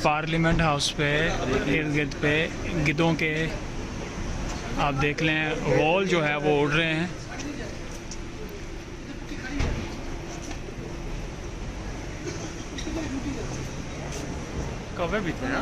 Parliament house पे इर्द गिर्द पे गिद्धों के आप देख लें वॉल जो है वो उड़ रहे हैं। कौवे भी थे ना।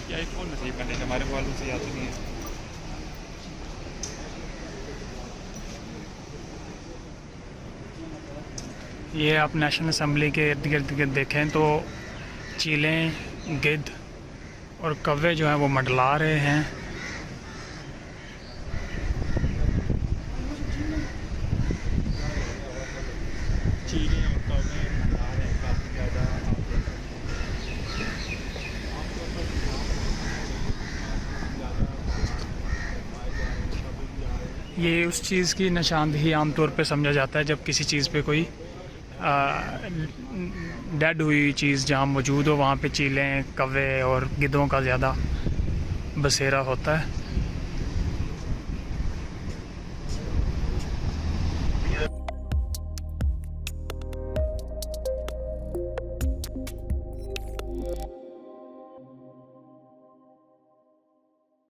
यही फ़ोन में सेव करने हमारे वालों से याद नहीं है। ये आप नेशनल असम्बली के इर्द गिर्द देखें तो चीलें, गिद्ध और कौवे जो हैं वो मंडला रहे हैं। चीलें और कौवे मंडला रहे हैं काफ़ी ज़्यादा। ये उस चीज़ की निशानदेही आमतौर पे समझा जाता है जब किसी चीज़ पे कोई डेड हुई चीज़ जहाँ मौजूद हो वहाँ पे चीलें, कौवे और गिद्धों का ज़्यादा बसेरा होता है।